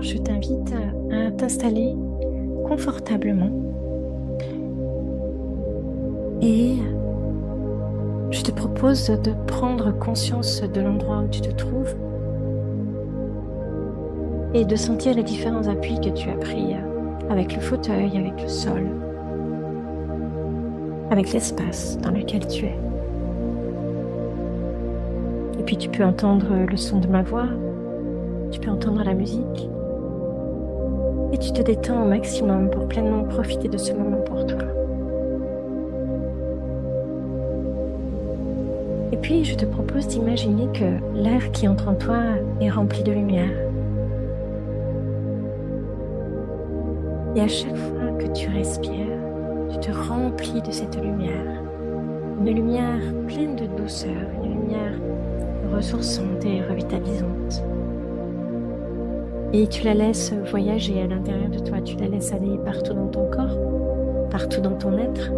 je t'invite à t'installer confortablement et je te propose de prendre conscience de l'endroit où tu te trouves et de sentir les différents appuis que tu as pris avec le fauteuil, avec le sol, avec l'espace dans lequel tu es. Et puis tu peux entendre le son de ma voix, tu peux entendre la musique et tu te détends au maximum pour pleinement profiter de ce moment pour toi. Et puis je te propose d'imaginer que l'air qui entre en toi est rempli de lumière. Et à chaque fois que tu respires, tu te remplis de cette lumière. Une lumière pleine de douceur, une lumière ressourçante et revitalisante. Et tu la laisses voyager à l'intérieur de toi, tu la laisses aller partout dans ton corps, partout dans ton être,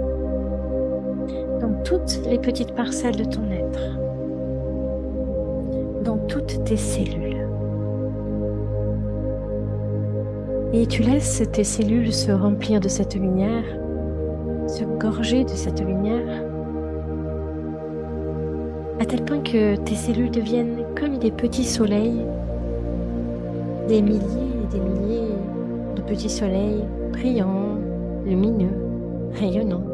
dans toutes les petites parcelles de ton être, dans toutes tes cellules. Et tu laisses tes cellules se remplir de cette lumière, se gorger de cette lumière, à tel point que tes cellules deviennent comme des petits soleils, des milliers et des milliers de petits soleils brillants, lumineux, rayonnants.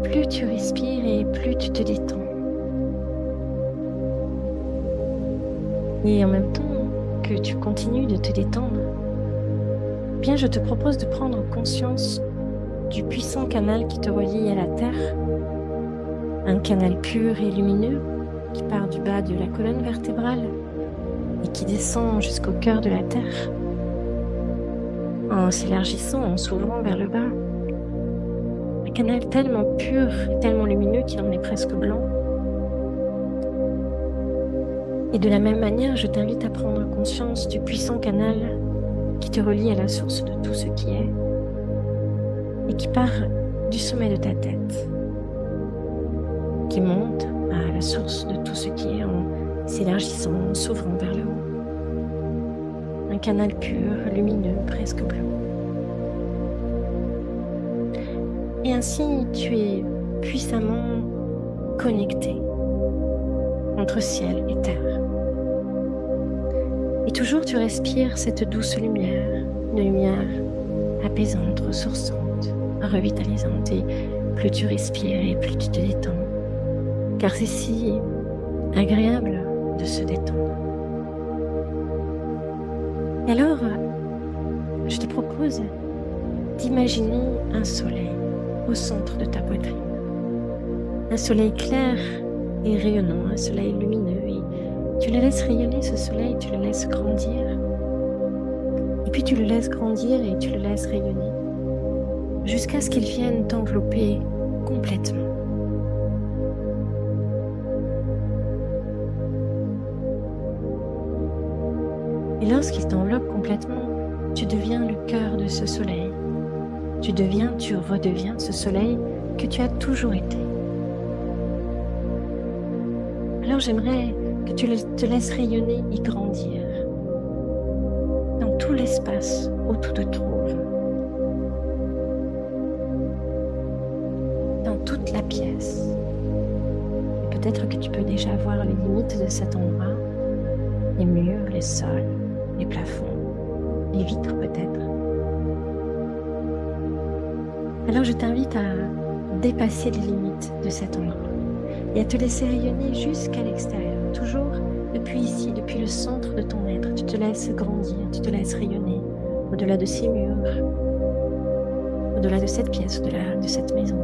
Plus tu respires et plus tu te détends. Et en même temps que tu continues de te détendre, bien je te propose de prendre conscience du puissant canal qui te relie à la Terre, un canal pur et lumineux qui part du bas de la colonne vertébrale et qui descend jusqu'au cœur de la Terre, en s'élargissant, en s'ouvrant vers le bas. Un canal tellement pur, tellement lumineux qu'il en est presque blanc. Et de la même manière, je t'invite à prendre conscience du puissant canal qui te relie à la source de tout ce qui est et qui part du sommet de ta tête, qui monte à la source de tout ce qui est en s'élargissant, en s'ouvrant vers le haut. Un canal pur, lumineux, presque blanc. Et ainsi, tu es puissamment connecté entre ciel et terre. Et toujours tu respires cette douce lumière, une lumière apaisante, ressourçante, revitalisante. Et plus tu respires et plus tu te détends. Car c'est si agréable de se détendre. Et alors, je te propose d'imaginer un soleil au centre de ta poitrine. Un soleil clair et rayonnant, un soleil lumineux. Et tu le laisses rayonner, ce soleil, tu le laisses grandir. Et puis tu le laisses grandir et tu le laisses rayonner jusqu'à ce qu'il vienne t'envelopper complètement. Et lorsqu'il t'enveloppe complètement, tu deviens le cœur de ce soleil. Tu redeviens ce soleil que tu as toujours été. Alors j'aimerais que tu te laisses rayonner et grandir dans tout l'espace où tu te trouves, dans toute la pièce. Et peut-être que tu peux déjà voir les limites de cet endroit, les murs, les sols, les plafonds, les vitres peut-être. Alors je t'invite à dépasser les limites de cet endroit et à te laisser rayonner jusqu'à l'extérieur, toujours depuis ici, depuis le centre de ton être. Tu te laisses grandir, tu te laisses rayonner au-delà de ces murs, au-delà de cette pièce, au-delà de cette maison,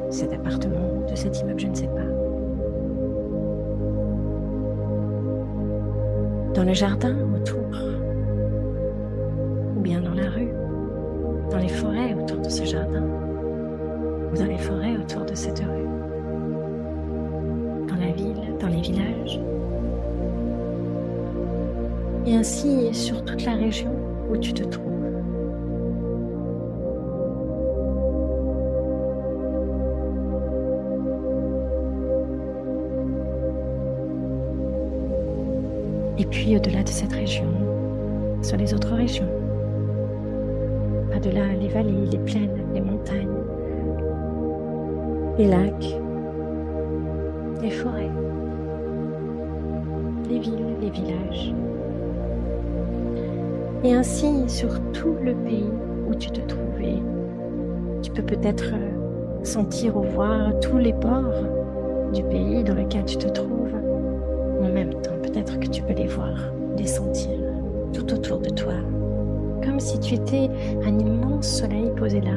de cet appartement, de cet immeuble, je ne sais pas. Dans le jardin autour, ou bien dans la rue, dans les forêts autour de ce jardin, ou dans les forêts autour de cette rue, dans la ville, dans les villages, et ainsi sur toute la région où tu te trouves. Et puis au-delà de cette région, sur les autres régions, par-delà les vallées, les plaines, les montagnes, les lacs, les forêts, les villes, les villages. Et ainsi sur tout le pays où tu te trouvais, tu peux peut-être sentir ou voir tous les bords du pays dans lequel tu te trouves. En même temps, peut-être que tu peux les voir, les sentir tout autour de toi, comme si tu étais un immense soleil posé là,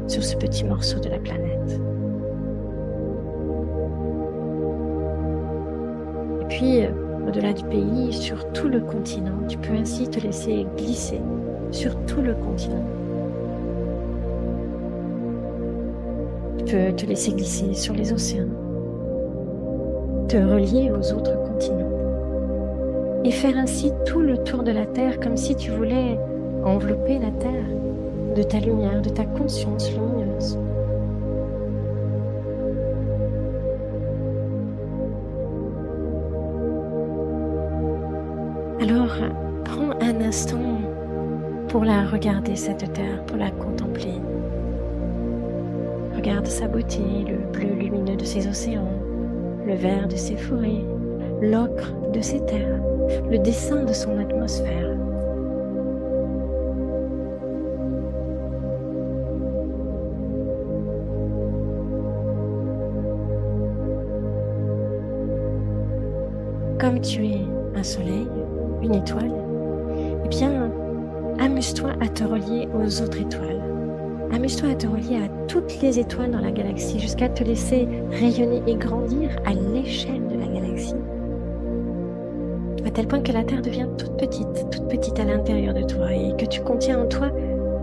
sur ce petit morceau de la planète. Et puis, au-delà du pays, sur tout le continent, tu peux ainsi te laisser glisser sur tout le continent. Tu peux te laisser glisser sur les océans, te relier aux autres continents et faire ainsi tout le tour de la Terre comme si tu voulais envelopper la Terre de ta lumière, de ta conscience lumineuse. Alors, prends un instant pour la regarder, cette Terre, pour la contempler. Regarde sa beauté, le bleu lumineux de ses océans, le vert de ses forêts, l'ocre de ses terres, le dessin de son atmosphère. Comme tu es un soleil, une étoile, eh bien, amuse-toi à te relier aux autres étoiles. Amuse-toi à te relier à toutes les étoiles dans la galaxie jusqu'à te laisser rayonner et grandir à l'échelle de la galaxie. À tel point que la Terre devient toute petite à l'intérieur de toi et que tu contiens en toi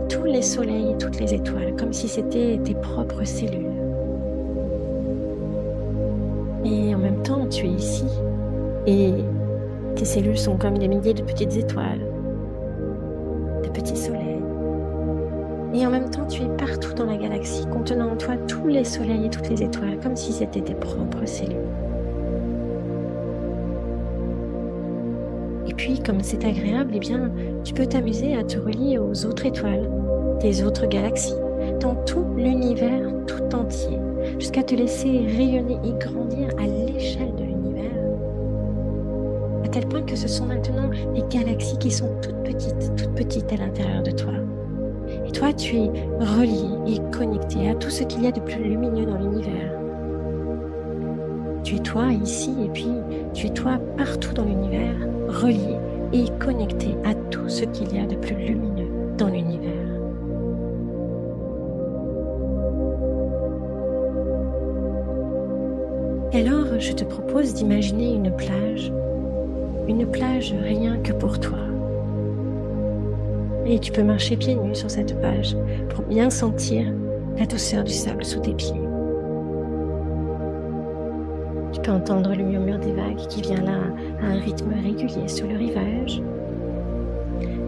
tous les soleils et toutes les étoiles, comme si c'était tes propres cellules. Et en même temps, tu es ici et tes cellules sont comme des milliers de petites étoiles, de petits soleils. Et en même temps, tu es partout dans la galaxie, contenant en toi tous les soleils et toutes les étoiles, comme si c'était tes propres cellules. Et puis, comme c'est agréable, eh bien, tu peux t'amuser à te relier aux autres étoiles, des autres galaxies, dans tout l'univers tout entier, jusqu'à te laisser rayonner et grandir à l'échelle de l'univers, à tel point que ce sont maintenant les galaxies qui sont toutes petites à l'intérieur de toi. Et toi, tu es relié et connecté à tout ce qu'il y a de plus lumineux dans l'univers. Tu es toi ici et puis tu es toi partout dans l'univers, relié et connecté à tout ce qu'il y a de plus lumineux dans l'univers. Et alors, je te propose d'imaginer une plage rien que pour toi. Et tu peux marcher pieds nus sur cette plage pour bien sentir la douceur du sable sous tes pieds. Tu peux entendre le murmure des vagues qui vient là à un rythme régulier sur le rivage.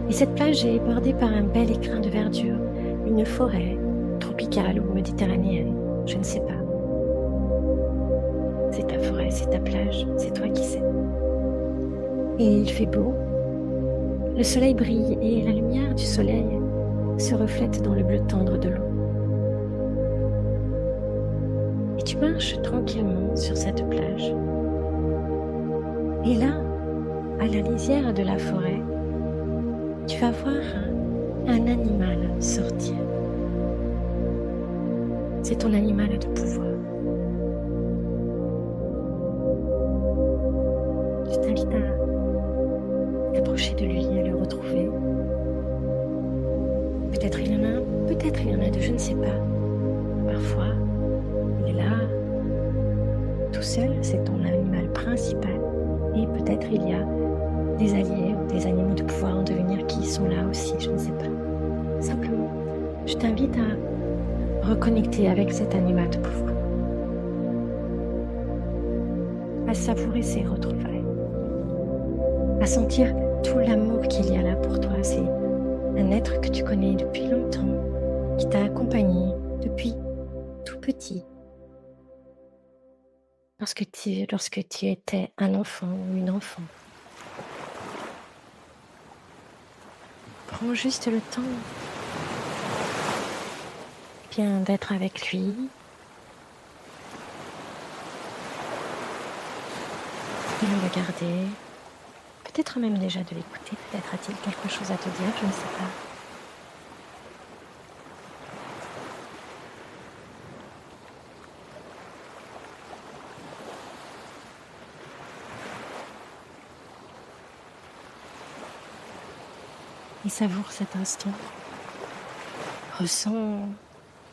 Et cette plage est bordée par un bel écrin de verdure, une forêt tropicale ou méditerranéenne, je ne sais pas. C'est ta forêt, c'est ta plage, c'est toi qui sais. Et il fait beau. Le soleil brille et la lumière du soleil se reflète dans le bleu tendre de l'eau. Et tu marches tranquillement sur cette plage. Et là, à la lisière de la forêt, tu vas voir un animal sortir. C'est ton animal de pouvoir. Je t'invite à t'approcher de lui, à le retrouver. Peut-être il y en a un, peut-être il y en a deux, je ne sais pas. Parfois, il est là, tout seul, c'est ton animal principal. Et peut-être il y a des alliés ou des animaux de pouvoir en devenir qui sont là aussi, je ne sais pas. Simplement, je t'invite à reconnecter avec cet animal de pouvoir, à savourer ses retrouvailles, à sentir tout l'amour qu'il y a là pour toi. C'est un être que tu connais depuis longtemps, qui t'a accompagné depuis tout petit, lorsque tu étais un enfant ou une enfant. Prends juste le temps bien d'être avec lui, de le regarder, peut-être même déjà de l'écouter, peut-être a-t-il quelque chose à te dire, je ne sais pas. Et savoure cet instant. Ressens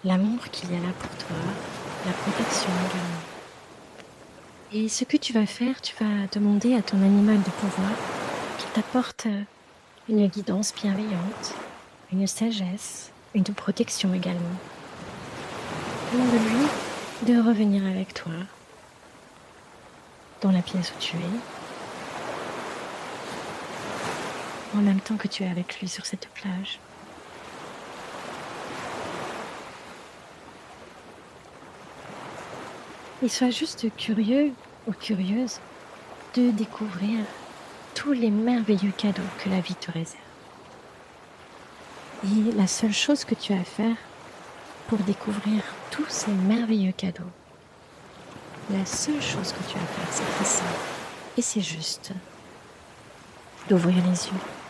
l'amour qu'il y a là pour toi, la protection également. Et ce que tu vas faire, tu vas demander à ton animal de pouvoir qu'il t'apporte une guidance bienveillante, une sagesse, une protection également. Demande-lui de revenir avec toi dans la pièce où tu es, en même temps que tu es avec lui sur cette plage. Et sois juste curieux ou curieuse de découvrir tous les merveilleux cadeaux que la vie te réserve. Et la seule chose que tu as à faire pour découvrir tous ces merveilleux cadeaux, la seule chose que tu as à faire, c'est très simple. Et c'est juste d'ouvrir les yeux.